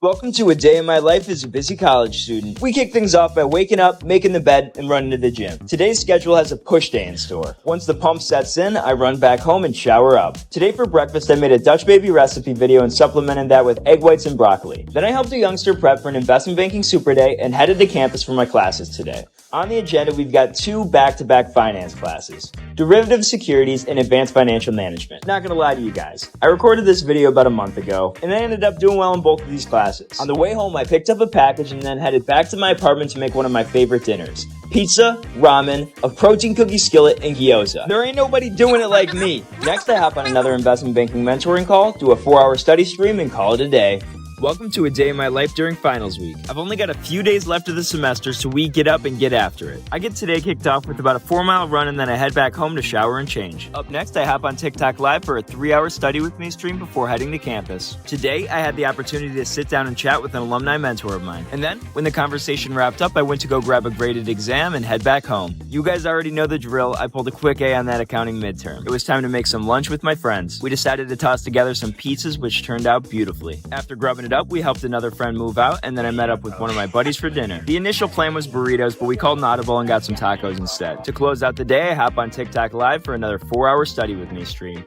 Welcome to a day in my life as a busy college student. We kick things off by waking up, making the bed, and running to the gym. Today's schedule has a push day in store. Once the pump sets in, I run back home and shower up. Today for breakfast, I made a Dutch baby recipe video and supplemented that with egg whites and broccoli. Then I helped a youngster prep for an investment banking super day and headed to campus for my classes today. On the agenda, we've got two back-to-back finance classes, derivative securities and advanced financial management. Not gonna lie to you guys, I recorded this video about a month ago, and I ended up doing well in both of these classes. On the way home, I picked up a package and then headed back to my apartment to make one of my favorite dinners. Pizza, ramen, a protein cookie skillet, and gyoza. There ain't nobody doing it like me. Next, I hop on another investment banking mentoring call, do a 4-hour study stream, and call it a day. Welcome to a day in my life during finals week. I've only got a few days left of the semester, so we get up and get after it. I get today kicked off with about a 4-mile run and then I head back home to shower and change. Up next, I hop on TikTok Live for a 3-hour study with me stream before heading to campus. Today, I had the opportunity to sit down and chat with an alumni mentor of mine. And then, when the conversation wrapped up, I went to go grab a graded exam and head back home. You guys already know the drill. I pulled a quick A on that accounting midterm. It was time to make some lunch with my friends. We decided to toss together some pizzas, which turned out beautifully. After grubbing it up, we helped another friend move out, and then I met up with one of my buddies for dinner. The initial plan was burritos, but we called an audible and got some tacos instead. To close out the day, I hop on TikTok Live for another 4-hour study with me stream.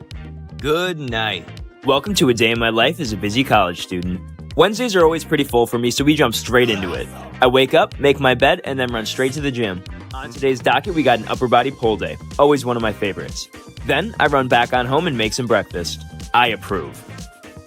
Good night. Welcome to a day in my life as a busy college student. Wednesdays are always pretty full for me, so we jump straight into it. I wake up, make my bed, and then run straight to the gym. On today's docket, we got an upper body pull day, always one of my favorites. Then, I run back on home and make some breakfast. I approve.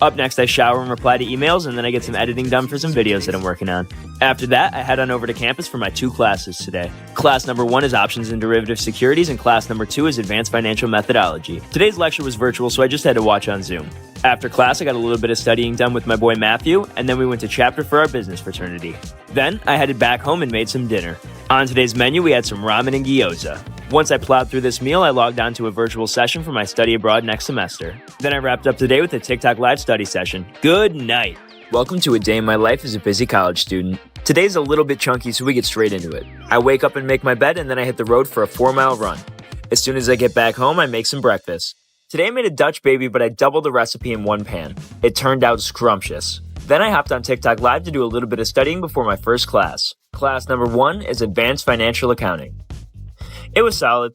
Up next, I shower and reply to emails, and then I get some editing done for some videos that I'm working on. After that, I head on over to campus for my 2 classes today. Class number 1 is Options and Derivative Securities, and class number 2 is Advanced Financial Methodology. Today's lecture was virtual, so I just had to watch on Zoom. After class, I got a little bit of studying done with my boy Matthew, and then we went to chapter for our business fraternity. Then, I headed back home and made some dinner. On today's menu, we had some ramen and gyoza. Once I plowed through this meal, I logged on to a virtual session for my study abroad next semester. Then I wrapped up the day with a TikTok Live study session. Good night. Welcome to a day in my life as a busy college student. Today's a little bit chunky, so we get straight into it. I wake up and make my bed, and then I hit the road for a 4-mile run. As soon as I get back home, I make some breakfast. Today I made a Dutch baby, but I doubled the recipe in one pan. It turned out scrumptious. Then I hopped on TikTok Live to do a little bit of studying before my first class. Class number 1 is Advanced Financial Accounting. It was solid.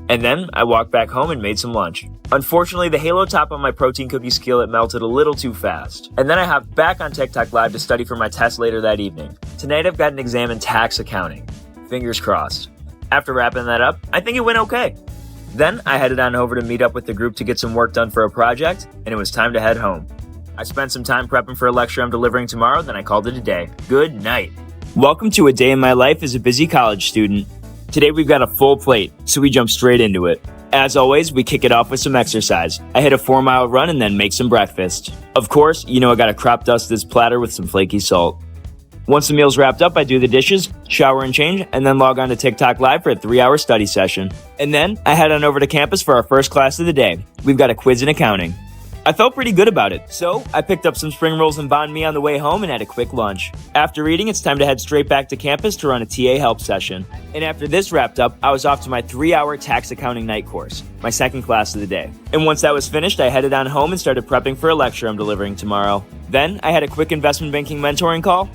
And then I walked back home and made some lunch. Unfortunately, the halo top on my protein cookie skillet melted a little too fast. And then I hopped back on TikTok Live to study for my test later that evening. Tonight I've got an exam in tax accounting. Fingers crossed. After wrapping that up, I think it went okay. Then I headed on over to meet up with the group to get some work done for a project, and it was time to head home. I spent some time prepping for a lecture I'm delivering tomorrow, then I called it a day. Good night. Welcome to a day in my life as a busy college student. Today we've got a full plate, so we jump straight into it. As always, we kick it off with some exercise. I hit a 4-mile run and then make some breakfast. Of course, you know I gotta crop dust this platter with some flaky salt. Once the meal's wrapped up, I do the dishes, shower and change, and then log on to TikTok Live for a 3-hour study session. And then, I head on over to campus for our first class of the day. We've got a quiz in accounting. I felt pretty good about it, so I picked up some spring rolls and banh mi on the way home and had a quick lunch. After eating, it's time to head straight back to campus to run a TA help session. And after this wrapped up, I was off to my 3-hour tax accounting night course, my second class of the day. And once that was finished, I headed on home and started prepping for a lecture I'm delivering tomorrow. Then, I had a quick investment banking mentoring call.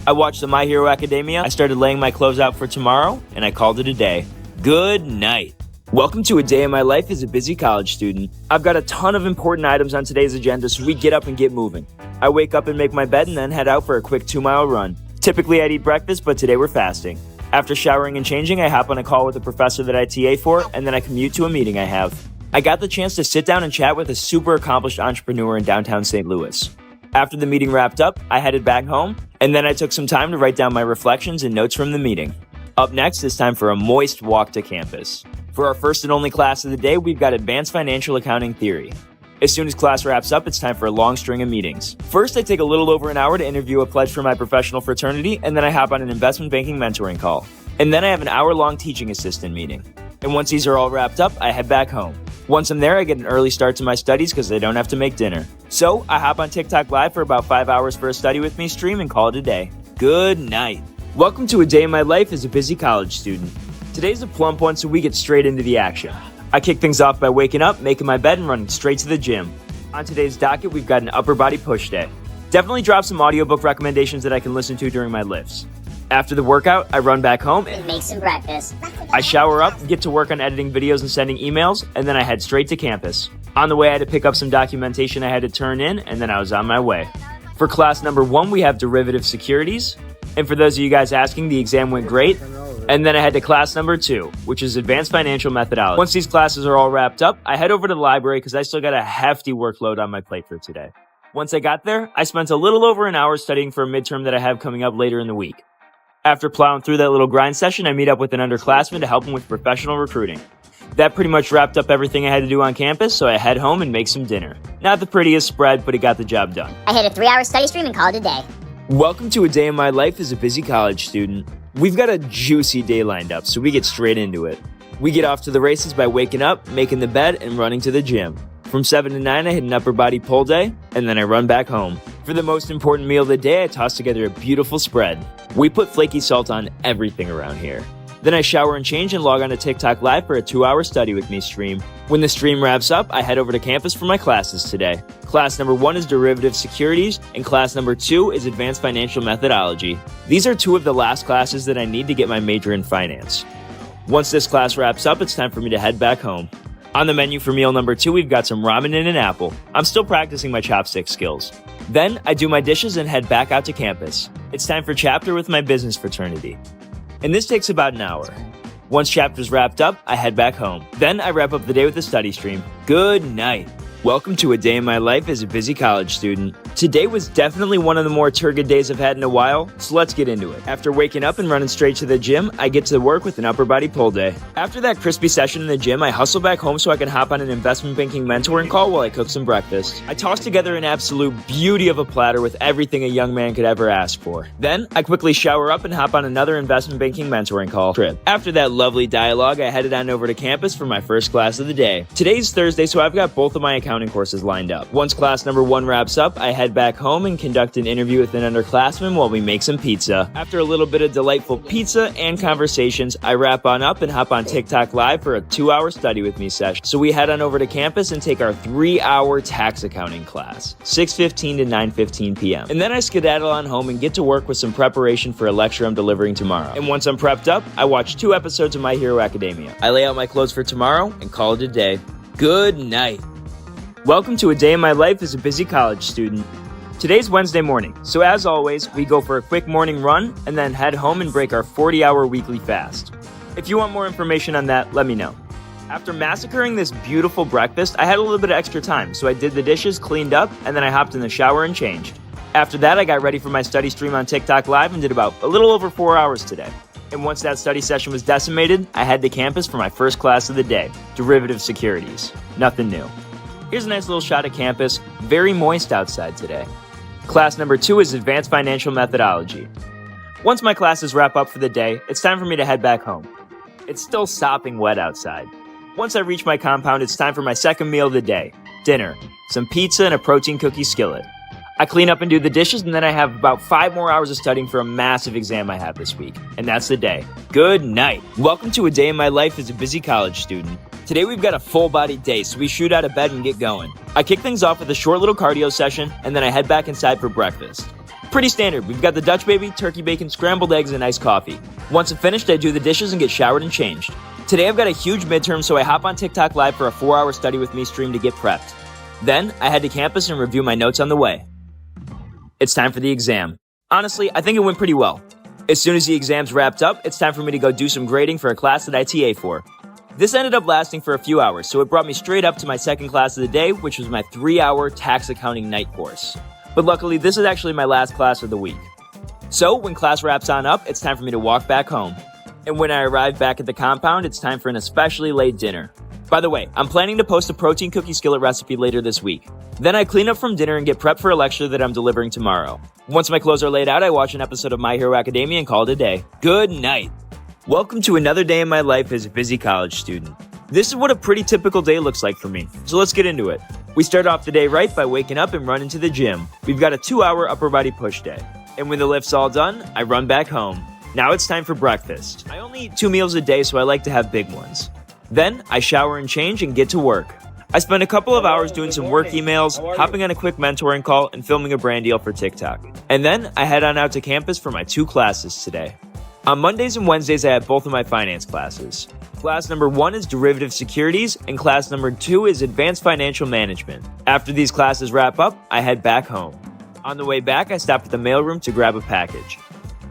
I watched the My Hero Academia, I started laying my clothes out for tomorrow, and I called it a day. Good night. Welcome to a day in my life as a busy college student. I've got a ton of important items on today's agenda, so we get up and get moving. I wake up and make my bed and then head out for a quick 2-mile run. Typically I'd eat breakfast, but today we're fasting. After showering and changing, I hop on a call with a professor that I TA for, and then I commute to a meeting I have. I got the chance to sit down and chat with a super accomplished entrepreneur in downtown St. Louis. After the meeting wrapped up, I headed back home, and then I took some time to write down my reflections and notes from the meeting. Up next, it's time for a moist walk to campus. For our first and only class of the day, we've got Advanced Financial Accounting Theory. As soon as class wraps up, it's time for a long string of meetings. First, I take a little over an hour to interview a pledge for my professional fraternity, and then I hop on an investment banking mentoring call. And then I have an hour-long teaching assistant meeting. And once these are all wrapped up, I head back home. Once I'm there, I get an early start to my studies because I don't have to make dinner. So, I hop on TikTok Live for about 5 hours for a study with me stream and call it a day. Good night. Welcome to a day in my life as a busy college student. Today's a plump one, so we get straight into the action. I kick things off by waking up, making my bed, and running straight to the gym. On today's docket, we've got an upper body push day. Definitely drop some audiobook recommendations that I can listen to during my lifts. After the workout, I run back home and make some breakfast. I shower up, get to work on editing videos and sending emails, and then I head straight to campus. On the way, I had to pick up some documentation I had to turn in, and then I was on my way. For class number 1, we have derivative securities. And for those of you guys asking, the exam went great. And then I head to class number 2, which is advanced financial methodology. Once these classes are all wrapped up, I head over to the library because I still got a hefty workload on my plate for today. Once I got there, I spent a little over an hour studying for a midterm that I have coming up later in the week. After plowing through that little grind session, I meet up with an underclassman to help him with professional recruiting. That pretty much wrapped up everything I had to do on campus, so I head home and make some dinner. Not the prettiest spread, but it got the job done. I hit a 3-hour study stream and called it a day. Welcome to a day in my life as a busy college student. We've got a juicy day lined up, so we get straight into it. We get off to the races by waking up, making the bed, and running to the gym. From 7 to 9, I hit an upper body pull day, and then I run back home. For the most important meal of the day, I toss together a beautiful spread. We put flaky salt on everything around here. Then I shower and change and log on to TikTok Live for a 2-hour study with me stream. When the stream wraps up, I head over to campus for my classes today. Class number 1 is derivative securities, and class number 2 is advanced financial methodology. These are 2 of the last classes that I need to get my major in finance. Once this class wraps up, it's time for me to head back home. On the menu for meal number 2, we've got some ramen and an apple. I'm still practicing my chopstick skills. Then, I do my dishes and head back out to campus. It's time for chapter with my business fraternity. And this takes about an hour. Once chapter's wrapped up, I head back home. Then, I wrap up the day with a study stream. Good night. Welcome to a day in my life as a busy college student. Today was definitely one of the more turgid days I've had in a while, so let's get into it. After waking up and running straight to the gym, I get to work with an upper body pull day. After that crispy session in the gym, I hustle back home so I can hop on an investment banking mentoring call while I cook some breakfast. I toss together an absolute beauty of a platter with everything a young man could ever ask for. Then, I quickly shower up and hop on another investment banking mentoring call trip. After that lovely dialogue, I headed on over to campus for my first class of the day. Today's Thursday, so I've got both of my accounting courses lined up. Once class number 1 wraps up, I head back home and conduct an interview with an underclassman while we make some pizza. After a little bit of delightful pizza and conversations, I wrap on up and hop on TikTok Live for a 2-hour study with me session. So we head on over to campus and take our 3-hour tax accounting class, 6:15 to 9:15 p.m. And then I skedaddle on home and get to work with some preparation for a lecture I'm delivering tomorrow. And once I'm prepped up, I watch 2 episodes of My Hero Academia. I lay out my clothes for tomorrow and call it a day. Good night. Welcome to a day in my life as a busy college student. Today's Wednesday morning, so as always, we go for a quick morning run and then head home and break our 40-hour weekly fast. If you want more information on that, let me know. After massacring this beautiful breakfast, I had a little bit of extra time, so I did the dishes, cleaned up, and then I hopped in the shower and changed. After that, I got ready for my study stream on TikTok Live and did about a little over 4 hours today. And once that study session was decimated, I head to campus for my first class of the day, derivative securities. Nothing new. Here's a nice little shot of campus. Very moist outside today. Class number 2 is advanced financial methodology. Once my classes wrap up for the day, it's time for me to head back home. It's still sopping wet outside. Once I reach my compound, it's time for my second meal of the day, dinner, some pizza and a protein cookie skillet. I clean up and do the dishes, and then I have about 5 more hours of studying for a massive exam I have this week. And that's the day. Good night. Welcome to a day in my life as a busy college student. Today we've got a full body day, so we shoot out of bed and get going. I kick things off with a short little cardio session, and then I head back inside for breakfast. Pretty standard. We've got the Dutch baby, turkey bacon, scrambled eggs, and iced coffee. Once I'm finished, I do the dishes and get showered and changed. Today I've got a huge midterm, so I hop on TikTok Live for a 4-hour study with me stream to get prepped. Then I head to campus and review my notes on the way. It's time for the exam. Honestly, I think it went pretty well. As soon as the exam's wrapped up, it's time for me to go do some grading for a class that I TA for. This ended up lasting for a few hours, so it brought me straight up to my second class of the day, which was my 3-hour tax accounting night course. But luckily, this is actually my last class of the week. So, when class wraps on up, it's time for me to walk back home. And when I arrive back at the compound, it's time for an especially late dinner. By the way, I'm planning to post a protein cookie skillet recipe later this week. Then I clean up from dinner and get prepped for a lecture that I'm delivering tomorrow. Once my clothes are laid out, I watch an episode of My Hero Academia and call it a day. Good night. Welcome to another day in my life as a busy college student. This is what a pretty typical day looks like for me, so let's get into it. We start off the day right by waking up and running to the gym. We've got a 2-hour upper body push day. And when the lift's all done, I run back home. Now it's time for breakfast. I only eat 2 meals a day, so I like to have big ones. Then I shower and change and get to work. I spent a couple of hours doing some work emails, hopping on a quick mentoring call, and filming a brand deal for TikTok. And then I head on out to campus for my 2 classes today. On Mondays and Wednesdays, I have both of my finance classes. Class number 1 is Derivative Securities, and class number 2 is Advanced Financial Management. After these classes wrap up, I head back home. On the way back, I stop at the mailroom to grab a package.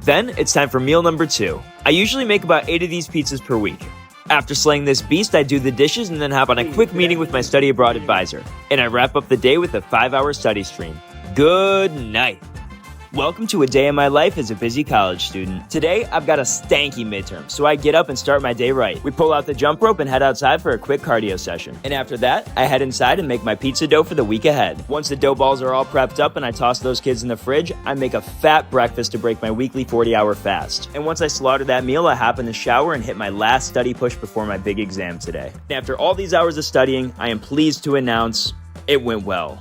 Then, it's time for meal number 2. I usually make about 8 of these pizzas per week. After slaying this beast, I do the dishes and then hop on a quick meeting with my study abroad advisor. And I wrap up the day with a 5-hour study stream. Good night. Welcome to a day in my life as a busy college student. Today, I've got a stanky midterm, so I get up and start my day right. We pull out the jump rope and head outside for a quick cardio session. And after that, I head inside and make my pizza dough for the week ahead. Once the dough balls are all prepped up and I toss those kids in the fridge, I make a fat breakfast to break my weekly 40-hour fast. And once I slaughter that meal, I hop in the shower and hit my last study push before my big exam today. And after all these hours of studying, I am pleased to announce it went well.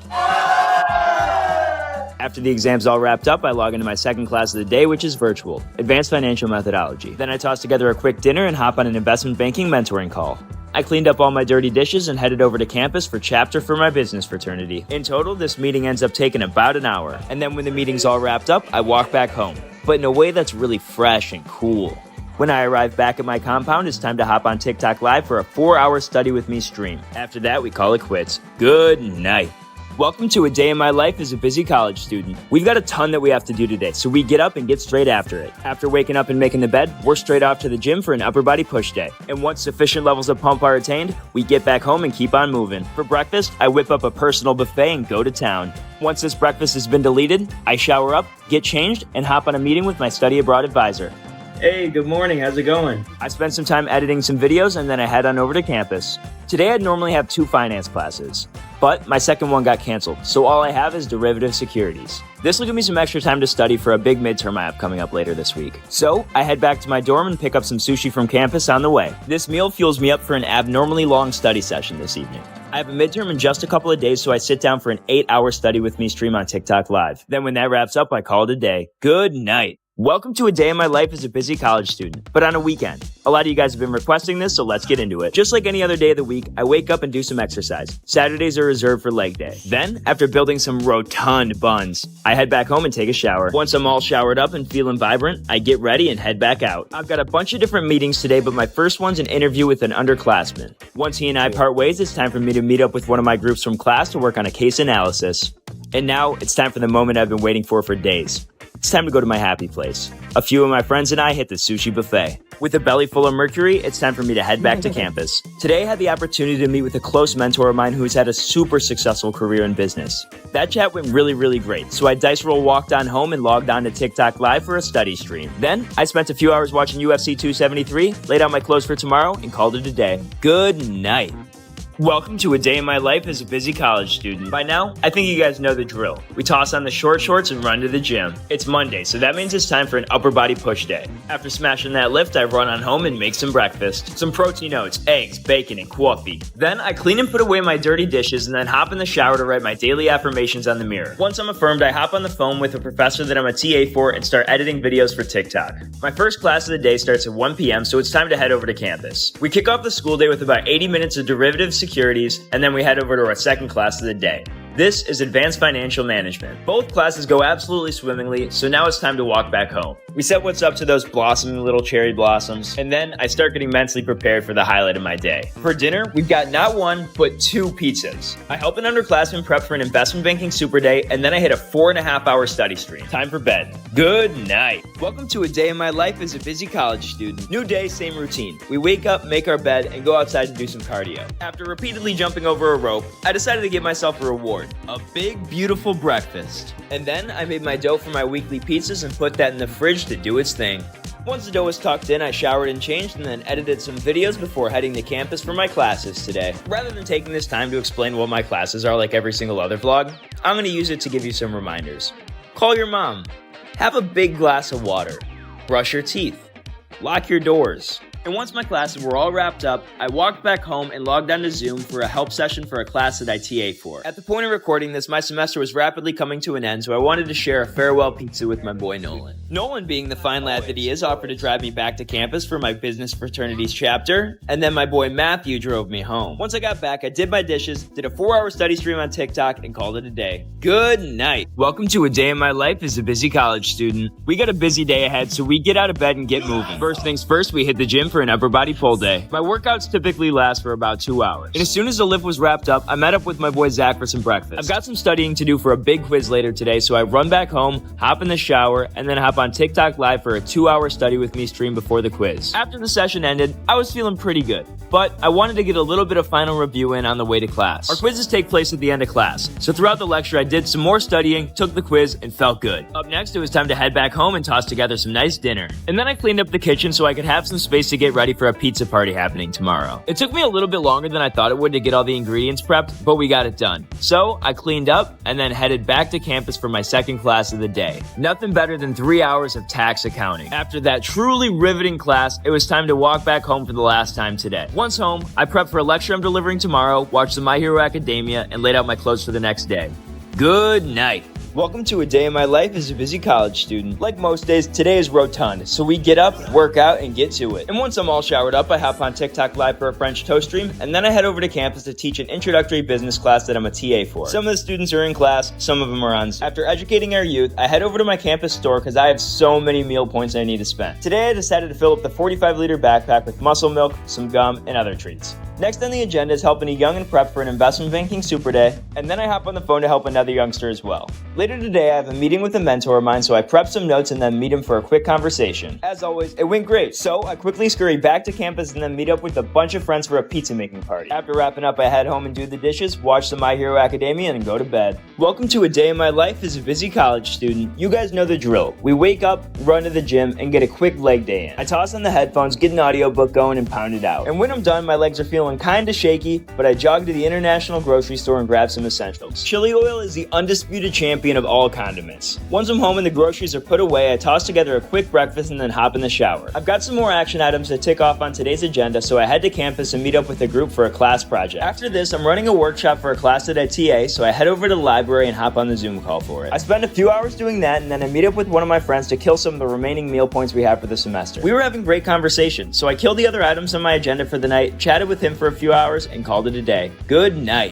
After the exam's all wrapped up, I log into my second class of the day, which is virtual, Advanced Financial Methodology. Then I toss together a quick dinner and hop on an investment banking mentoring call. I cleaned up all my dirty dishes and headed over to campus for chapter for my business fraternity. In total, this meeting ends up taking about an hour. And then when the meeting's all wrapped up, I walk back home, but in a way that's really fresh and cool. When I arrive back at my compound, it's time to hop on TikTok Live for a 4-hour study with me stream. After that, we call it quits. Good night. Welcome to a day in my life as a busy college student. We've got a ton that we have to do today, so we get up and get straight after it. After waking up and making the bed, we're straight off to the gym for an upper body push day. And once sufficient levels of pump are attained, we get back home and keep on moving. For breakfast, I whip up a personal buffet and go to town. Once this breakfast has been deleted, I shower up, get changed, and hop on a meeting with my study abroad advisor. Hey, good morning. How's it going? I spent some time editing some videos and then I head on over to campus. Today I'd normally have 2 finance classes, but my second one got canceled, so all I have is Derivative Securities. This will give me some extra time to study for a big midterm I have coming up later this week. So I head back to my dorm and pick up some sushi from campus on the way. This meal fuels me up for an abnormally long study session this evening. I have a midterm in just a couple of days, so I sit down for an 8-hour study with me stream on TikTok Live. Then when that wraps up, I call it a day. Good night. Welcome to a day in my life as a busy college student, but on a weekend. A lot of you guys have been requesting this, so let's get into it. Just like any other day of the week, I wake up and do some exercise. Saturdays are reserved for leg day. Then, after building some rotund buns, I head back home and take a shower. Once I'm all showered up and feeling vibrant, I get ready and head back out. I've got a bunch of different meetings today, but my first one's an interview with an underclassman. Once he and I part ways, it's time for me to meet up with one of my groups from class to work on a case analysis. And now, it's time for the moment I've been waiting for days. It's time to go to my happy place. A few of my friends and I hit the sushi buffet. With a belly full of mercury, it's time for me to head back to campus. Today I had the opportunity to meet with a close mentor of mine who's had a super successful career in business. That chat went really great, so I dice roll walked on home and logged on to TikTok Live for a study stream. Then, I spent a few hours watching UFC 273, laid out my clothes for tomorrow, and called it a day. Good night. Welcome to a day in my life as a busy college student. By now, I think you guys know the drill. We toss on the short shorts and run to the gym. It's Monday, so that means it's time for an upper body push day. After smashing that lift, I run on home and make some breakfast. Some protein oats, eggs, bacon, and coffee. Then I clean and put away my dirty dishes and then hop in the shower to write my daily affirmations on the mirror. Once I'm affirmed, I hop on the phone with a professor that I'm a TA for and start editing videos for TikTok. My first class of the day starts at 1 p.m., so it's time to head over to campus. We kick off the school day with about 80 minutes of derivative securities, and then we head over to our second class of the day. This is Advanced Financial Management. Both classes go absolutely swimmingly, so now it's time to walk back home. We said what's up to those blossoming little cherry blossoms, and then I start getting mentally prepared for the highlight of my day. For dinner, we've got not 1, but 2 pizzas. I help an underclassman prep for an investment banking super day, and then I hit a 4.5-hour study stream. Time for bed. Good night. Welcome to a day in my life as a busy college student. New day, same routine. We wake up, make our bed, and go outside to do some cardio. After repeatedly jumping over a rope, I decided to give myself a reward. A big, beautiful breakfast. And then I made my dough for my weekly pizzas and put that in the fridge to do its thing. Once the dough was tucked in, I showered and changed and then edited some videos before heading to campus for my classes today. Rather than taking this time to explain what my classes are like every single other vlog, I'm going to use it to give you some reminders. Call your mom. Have a big glass of water. Brush your teeth. Lock your doors. And once my classes were all wrapped up, I walked back home and logged onto Zoom for a help session for a class that I TA'd for. At the point of recording this, my semester was rapidly coming to an end, so I wanted to share a farewell pizza with my boy Nolan. Nolan, being the fine lad that he is, offered to drive me back to campus for my business fraternities chapter, and then my boy Matthew drove me home. Once I got back, I did my dishes, did a 4-hour study stream on TikTok, and called it a day. Good night. Welcome to a day in my life as a busy college student. We got a busy day ahead, so we get out of bed and get moving. First things first, we hit the gym for an upper body pull day. My workouts typically last for about 2 hours. And as soon as the lift was wrapped up, I met up with my boy Zach for some breakfast. I've got some studying to do for a big quiz later today, so I run back home, hop in the shower, and then hop on TikTok Live for a 2-hour study with me stream before the quiz. After the session ended, I was feeling pretty good, but I wanted to get a little bit of final review in on the way to class. Our quizzes take place at the end of class, so throughout the lecture I did some more studying, took the quiz, and felt good. Up next, it was time to head back home and toss together some nice dinner. And then I cleaned up the kitchen so I could have some space to get ready for a pizza party happening tomorrow. It took me a little bit longer than I thought it would to get all the ingredients prepped, but we got it done. So I cleaned up and then headed back to campus for my second class of the day. Nothing better than 3 hours of tax accounting. After that truly riveting class, it was time to walk back home for the last time today. Once home, I prepped for a lecture I'm delivering tomorrow, watched the My Hero Academia, and laid out my clothes for the next day. Good night. Welcome to a day in my life as a busy college student. Like most days, today is rotund, so we get up, work out, and get to it. And once I'm all showered up, I hop on TikTok Live for a French toast stream, and then I head over to campus to teach an introductory business class that I'm a TA for. Some of the students are in class, some of them are on Zoom. After educating our youth, I head over to my campus store because I have so many meal points I need to spend. Today, I decided to fill up the 45-liter backpack with muscle milk, some gum, and other treats. Next on the agenda is helping a young and prep for an investment banking super day, and then I hop on the phone to help another youngster as well. Later today, I have a meeting with a mentor of mine, so I prep some notes and then meet him for a quick conversation. As always, it went great, so I quickly scurry back to campus and then meet up with a bunch of friends for a pizza making party. After wrapping up, I head home and do the dishes, watch the My Hero Academia, and go to bed. Welcome to a day in my life as a busy college student. You guys know the drill. We wake up, run to the gym, and get a quick leg day in. I toss on the headphones, get an audiobook going, and pound it out. And when I'm done, my legs are feeling kinda shaky, but I jog to the international grocery store and grab some essentials. Chili oil is the undisputed champion of all condiments. Once I'm home and the groceries are put away, I toss together a quick breakfast and then hop in the shower. I've got some more action items to tick off on today's agenda, so I head to campus and meet up with a group for a class project. After this, I'm running a workshop for a class that I TA, so I head over to the library and hop on the Zoom call for it. I spend a few hours doing that, and then I meet up with one of my friends to kill some of the remaining meal points we have for the semester. We were having great conversation, so I killed the other items on my agenda for the night, chatted with him for a few hours, and called it a day. Good night.